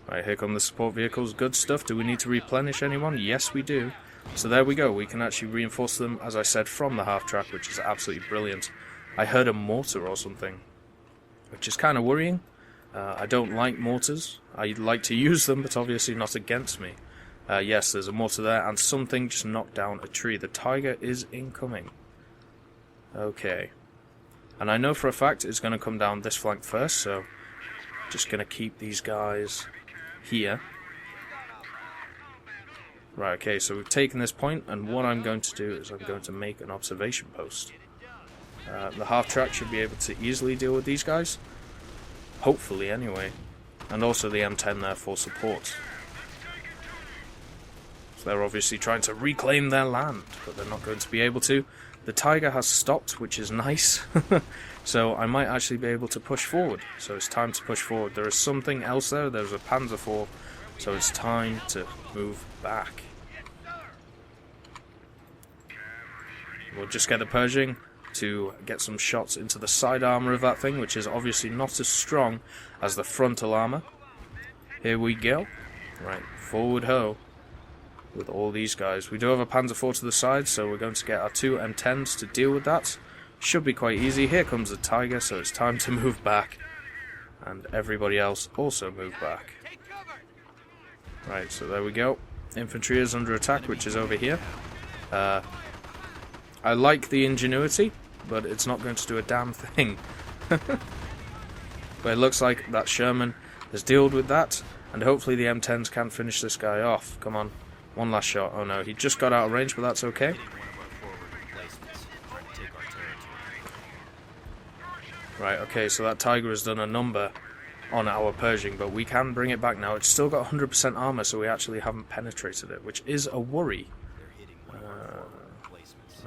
Right, here come the support vehicles. Good stuff. Do we need to replenish anyone? Yes, we do. So there we go. We can actually reinforce them, as I said, from the half-track, which is absolutely brilliant. I heard a mortar or something, which is kind of worrying. I don't like mortars. I like to use them, but obviously not against me. Yes, there's a mortar there, and something just knocked down a tree. The tiger is incoming. Okay. And I know for a fact it's going to come down this flank first, so just going to keep these guys here. Right, okay, so we've taken this point, and what I'm going to do is I'm going to make an observation post. The half-track should be able to easily deal with these guys. Hopefully, anyway. And also the M10 there for support. So they're obviously trying to reclaim their land, but they're not going to be able to. The tiger has stopped, which is nice. So I might actually be able to push forward. So it's time to push forward. There is something else there. There's a Panzer IV. So it's time to move back. We'll just get the Pershing to get some shots into the side armor of that thing, which is obviously not as strong as the frontal armor. Here we go. Right, forward ho with all these guys. We do have a Panzer IV to the side, so we're going to get our two M10s to deal with that. Should be quite easy. Here comes the tiger, so it's time to move back. And everybody else also move back. Right, so there we go. Infantry is under attack, which is over here. I like the ingenuity, but it's not going to do a damn thing. But it looks like that Sherman has dealt with that, and hopefully the M10s can finish this guy off. Come on, one last shot. Oh no, he just got out of range, but that's okay. Right, okay, so that Tiger has done a number on our Pershing, but we can bring it back now. It's still got 100% armor, so we actually haven't penetrated it, which is a worry.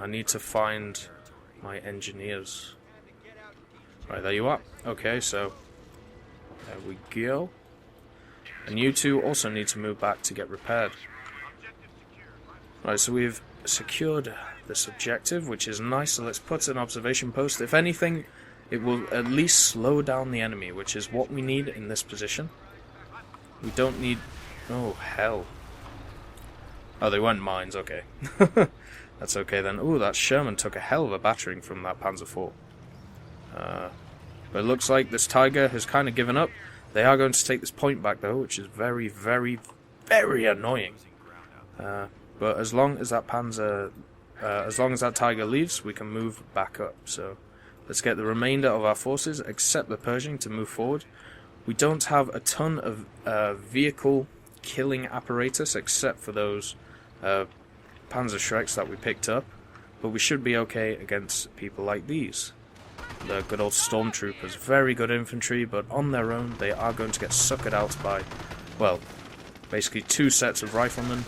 I need to find my engineers. Right, there you are. Okay, so there we go. And you two also need to move back to get repaired. Right, so we've secured this objective, which is nice. So let's put an observation post. If anything, it will at least slow down the enemy, which is what we need in this position. We don't need... Oh, hell. Oh, they weren't mines, okay. That's okay then. Ooh, that Sherman took a hell of a battering from that Panzer IV. But it looks like this Tiger has kind of given up. They are going to take this point back though, which is very, very, very annoying. But as long as that Tiger leaves, we can move back up. So let's get the remainder of our forces, except the Pershing, to move forward. We don't have a ton of vehicle killing apparatus, except for those Panzer Shreks that we picked up, but we should be okay against people like these. The good old stormtroopers. Very good infantry, but on their own they are going to get suckered out by, well, basically two sets of riflemen,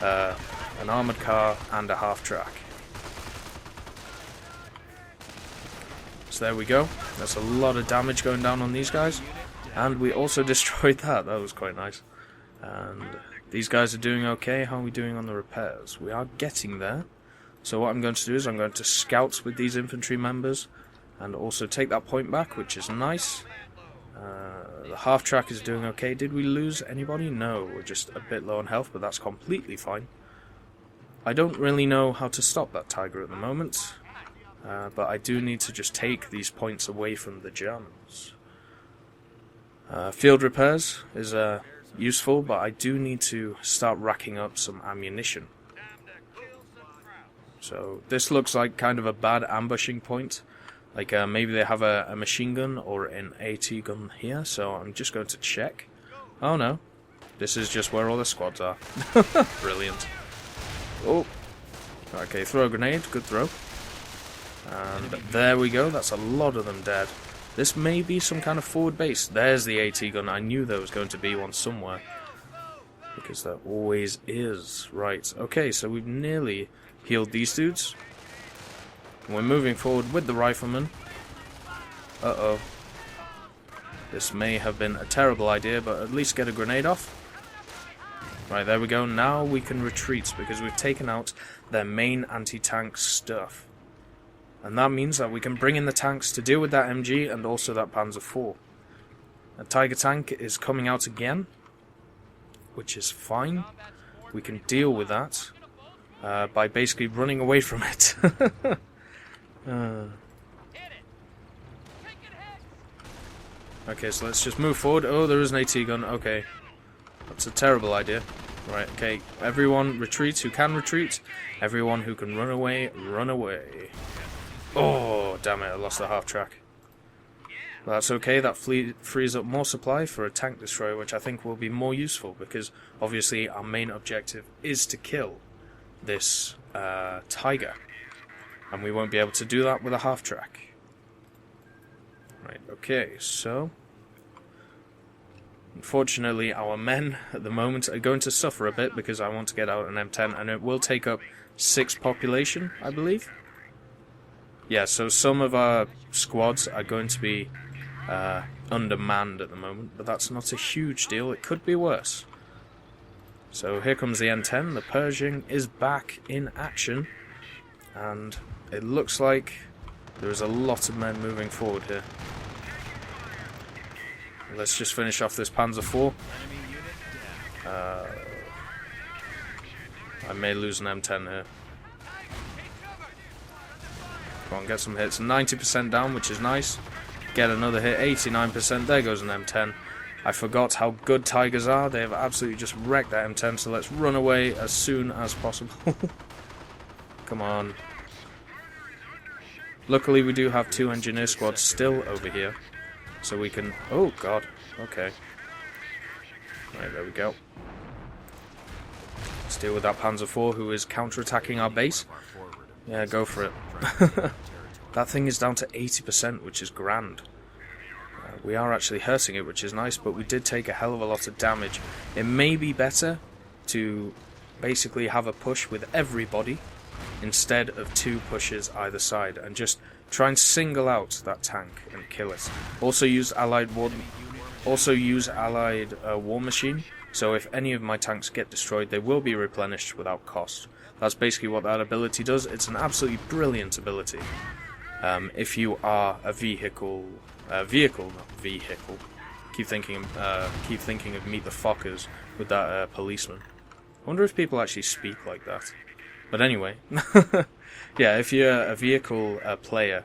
an armoured car, and a half-track. So there we go. That's a lot of damage going down on these guys. And we also destroyed that. That was quite nice. And these guys are doing okay. How are we doing on the repairs? We are getting there. So what I'm going to do is I'm going to scout with these infantry members and also take that point back, which is nice. The half-track is doing okay. Did we lose anybody? No, we're just a bit low on health, but that's completely fine. I don't really know how to stop that Tiger at the moment, but I do need to just take these points away from the Germans. Field repairs is useful, but I do need to start racking up some ammunition. So this looks like kind of a bad ambushing point. Like maybe they have a machine gun or an AT gun here, so I'm just going to check. Oh no, this is just where all the squads are. Brilliant. Oh, okay, throw a grenade, good throw. And there we go, that's a lot of them dead. This may be some kind of forward base. There's the AT gun. I knew there was going to be one somewhere, because there always is. Right, okay, so we've nearly healed these dudes. We're moving forward with the riflemen. Uh-oh. This may have been a terrible idea, but at least get a grenade off. Right, there we go. Now we can retreat, because we've taken out their main anti-tank stuff. And that means that we can bring in the tanks to deal with that MG and also that Panzer IV. A Tiger tank is coming out again. which is fine. We can deal with that by basically running away from it. Okay, so let's just move forward. Oh, there is an AT gun. Okay. That's a terrible idea. Right, okay. Everyone retreat who can retreat. Everyone who can run away, run away. Oh, damn it, I lost the half track. But that's okay, that frees up more supply for a tank destroyer, which I think will be more useful, because obviously our main objective is to kill this Tiger. And we won't be able to do that with a half track. Right, okay, so unfortunately our men at the moment are going to suffer a bit because I want to get out an M10 and it will take up 6 population, I believe. Yeah, so some of our squads are going to be undermanned at the moment, but that's not a huge deal, it could be worse. So here comes the M10, the Pershing is back in action, and it looks like there's a lot of men moving forward here. Let's just finish off this Panzer IV. I may lose an M10 here. Come on, get some hits. 90% down, which is nice. Get another hit, 89%. There goes an M10. I forgot how good Tigers are. They have absolutely just wrecked that M10, so let's run away as soon as possible. Come on. Luckily, we do have 2 engineer squads still over here. So we can... Oh, God. Okay. Right, there we go. Let's deal with that Panzer IV, who is counter-attacking our base. Yeah, go for it. That thing is down to 80%, which is grand. We are actually hurting it, which is nice, but we did take a hell of a lot of damage. It may be better to basically have a push with everybody instead of 2 pushes either side, and just try and single out that tank and kill it. Also use Allied War Machine, so if any of my tanks get destroyed, they will be replenished without cost. That's basically what that ability does. It's an absolutely brilliant ability. If you are a vehicle. Keep thinking of Meet the Fockers with that policeman. I wonder if people actually speak like that. But anyway, yeah, if you're a vehicle player,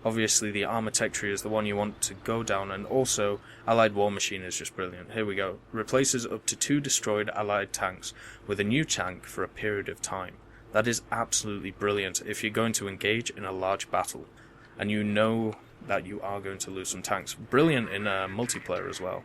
obviously the Armor Tech tree is the one you want to go down, and also Allied War Machine is just brilliant. Here we go. Replaces up to 2 destroyed Allied tanks with a new tank for a period of time. That is absolutely brilliant if you're going to engage in a large battle, and you know that you are going to lose some tanks. Brilliant in multiplayer as well.